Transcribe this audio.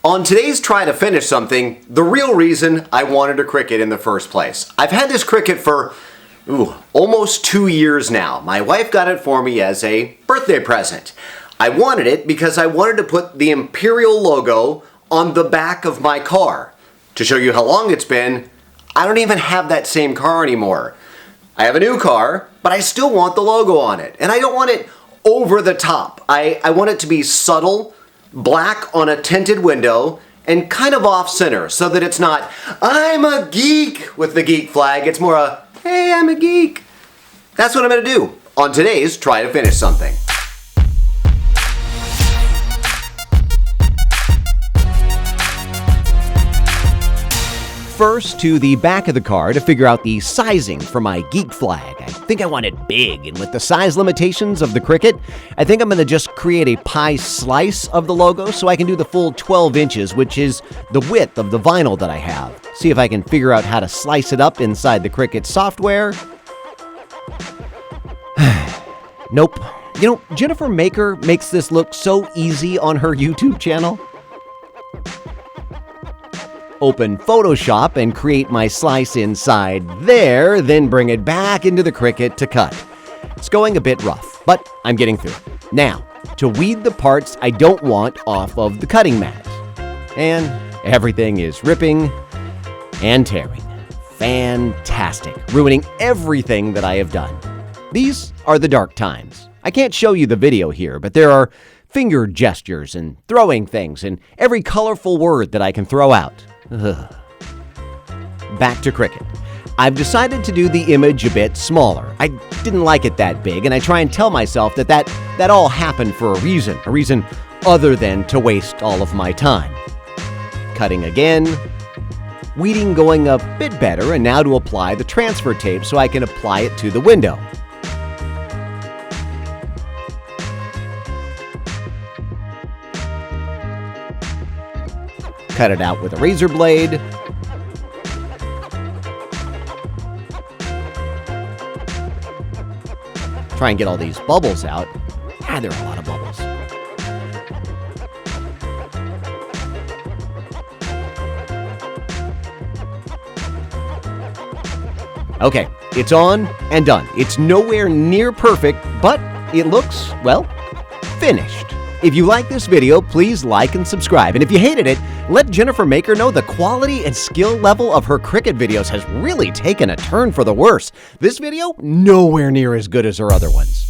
On today's Try to Finish Something, the real reason I wanted a Cricut in the first place. I've had this Cricut for almost 2 years now. My wife got it for me as a birthday present. I wanted it because I wanted to put the Imperial logo on the back of my car. To show you how long it's been, I don't even have that same car anymore. I have a new car, but I still want the logo on it. And I don't want it over the top. I want it to be subtle, black on a tinted window, and kind of off-center so that it's not, I'm a geek with the geek flag. It's more a, hey, I'm a geek. That's what I'm going to do on today's Try to Finish Something. First, to the back of the car to figure out the sizing for my geek flag. I think I want it big, and with the size limitations of the Cricut, I think I'm going to just create a pie slice of the logo so I can do the full 12 inches, which is the width of the vinyl that I have. See if I can figure out how to slice it up inside the Cricut software. Nope. You know, Jennifer Maker makes this look so easy on her YouTube channel. Open Photoshop and create my slice inside there, then bring it back into the Cricut to cut. It's going a bit rough, but I'm getting through it. Now, to weed the parts I don't want off of the cutting mat. And everything is ripping and tearing. Fantastic, ruining everything that I have done. These are the dark times. I can't show you the video here, but there are finger gestures and throwing things and every colorful word that I can throw out. Ugh. Back to Cricut. I've decided to do the image a bit smaller. I didn't like it that big, and I try and tell myself that all happened for a reason other than to waste all of my time. Cutting again, weeding going a bit better, and now to apply the transfer tape so I can apply it to the window. Cut it out with a razor blade. Try and get all these bubbles out. There are a lot of bubbles. Okay, it's on and done. It's nowhere near perfect, but it looks, well, finished. If you like this video, please like and subscribe. And if you hated it, let Jennifer Maker know the quality and skill level of her Cricut videos has really taken a turn for the worse. This video, nowhere near as good as her other ones.